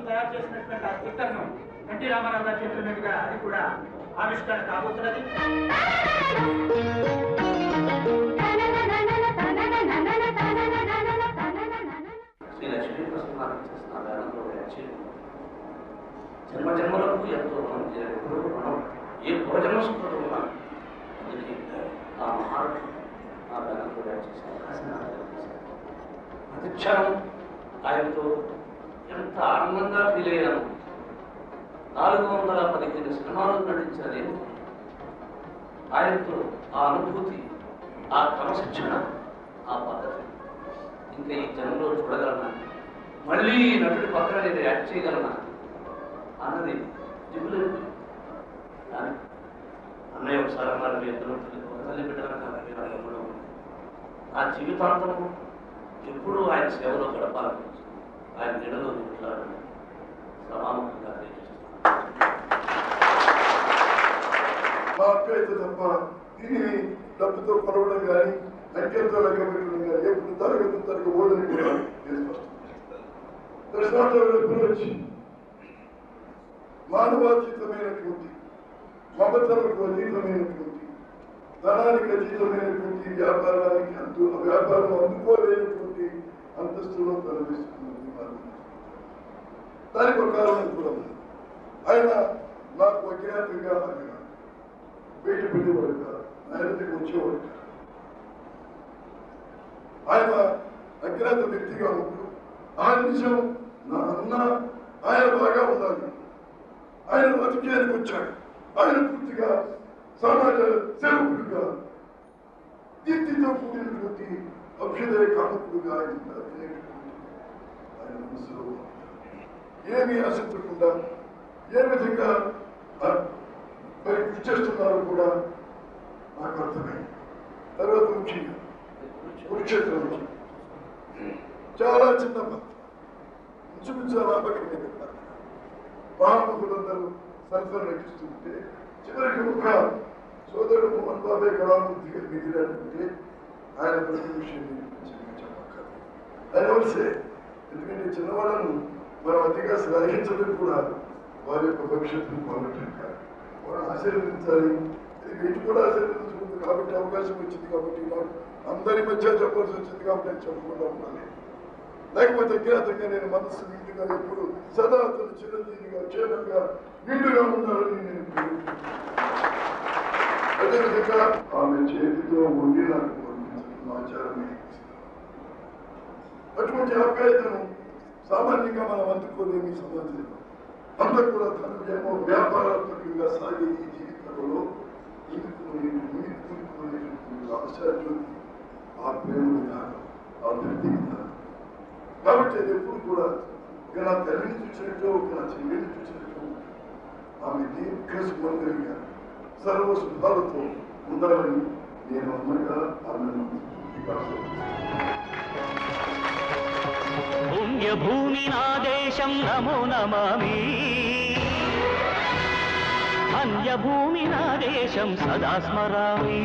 తయారు చేసినటువంటి ఆ స్టిక్కర్ను ఎన్టీ రామారావు గారి చేతుల మీదుగా అది కూడా ఆవిష్కరణ కాబోతున్నది. శ్రీ లక్ష్మీ ప్రసన్నానికి చేసిన వేదంలో జన్మ జన్మలకు ఎంతో మంచి ఏ భోజనం సుఖం ఉన్నా అందుకే ఆ మహారాజు ఆ వేదంలో చేసే అవకాశం ప్రతిక్షణం ఆయనతో ఎంత ఆనందంగా ఫీల్ అయ్యాను. 415 సినిమాలు నటించాలి ఆయనతో ఆ అనుభూతి, ఆ క్రమశిక్షణ, ఆ పద్ధతి ఇంకా ఈ జనంలో చూడగలనా, మళ్ళీ నటుడి పక్కన నేను యాక్ట్ చేయగలనా అన్నది దిగులేదు. కానీ అన్నయ్య ఒకసారి అన్నారు, మీ ఇద్దరు తల్లి బిడ్డలు నా జీవితాంతం ఎప్పుడూ ఆయన సేవలో గడపాలని, ఆయన నీడలో నిట్లాడాలని సమానంగా మా అక్క అయితే తప్ప దీనిని డబ్బుతో కొనవడం కానీ అంకెలతో లెక్క పెట్టడం కానీ ఎప్పుడు తరగతి ఓదని కూడా వచ్చి మానవాతీతమైనటువంటి మమతలకు అతీతమైనటువంటి ధనానికి అతీతమైనటువంటి వ్యాపారం అందుకోలేనటువంటి అంతస్తులో కనిపిస్తున్నది. దానికి ఒక కారణం కూడా ఉంది. ఆయన నాకు అజ్ఞాతంగా బయట పెట్టేవాడు కాదు, ఆయన దగ్గరికి వచ్చేవాడు కాదు. ఆయన అజ్ఞాత వ్యక్తిగా ఉంటూ ఆ నిజం నా అన్న ఆయన బాగా ఉండాలి, ఆయన రాజకీయానికి వచ్చాడు, ఆయన పూర్తిగా సమాజ సేవకుడుగా దీప్తితో కూడినటువంటి అభ్యుదయ కామకుడుగా ఆయన మనసులో ఏమీ ఆశించకుండా ఏ విధంగా కృషి చేస్తున్నారో కూడా నాకు అర్థమైంది. తర్వాత ముఖ్యంగా కురుక్షేత్రం నుంచి చాలా చిన్న పాత్ర, ఇంచుమించు రాబట్టి మహాముఖులందరూ సరఫరా నటిస్తుంటే చివరికి ఒక సోదరుడు మోహన్ బాబాయ్ కళామూర్తి గారు మిగిలినటువంటి ఆయన ప్రతి విషయాన్ని చెప్పక్కర్లేదు. ఆయన వలసే, ఎందుకంటే చిన్నవాళ్ళను మనం అతిగా శ్లాఘించడం కూడా వారి యొక్క భవిష్యత్తును బాగుంటుంది కాదు, వాళ్ళని ఆశీర్వదించాలి. ఇది వీటి కూడా ఆశీర్వదించుకుంది కాబట్టి అవకాశం వచ్చింది కాబట్టి అందరి మధ్య చెప్పాల్సి వచ్చింది కాబట్టి నేను చెప్పకుండా ఉండాలి. లేకపోతే అజ్ఞాతంగా నేను మనస్సు నిండుగా ఎప్పుడు సదా అతను చిరంజీవిగా క్షేమంగా నిండుగా ఉండాలని నేను అదేవిధంగా ఆమె చేతితో ఉండి నాకు పంపించడం ఆచారమే. అటువంటి ఆప్యాయతను సామాన్యంగా మనం అందుకోలేని సమాజంలో అంతా కూడా తన వ్యాపారాత్మకంగా సాగే ఈ జీవితంలో ఇందుకునేటువంటి ఆశాజ్యోతి, ఆ ప్రేమ విధానం, ఆ వృత్తి విధానం. కాబట్టి అది ఎప్పుడు కూడా ఇక నా తల్లిని చూసినట్టు, నా చెల్లిని చూసినట్టు ఆమె దీర్ఘ సుమంగళిగా సర్వ శుభాలతో ఉండాలని నేను అమ్మగా ఆమెను పుణ్యభూమి నా దేశం నమో నమామి, అన్యభూమి నా దేశం సదా స్మరామి.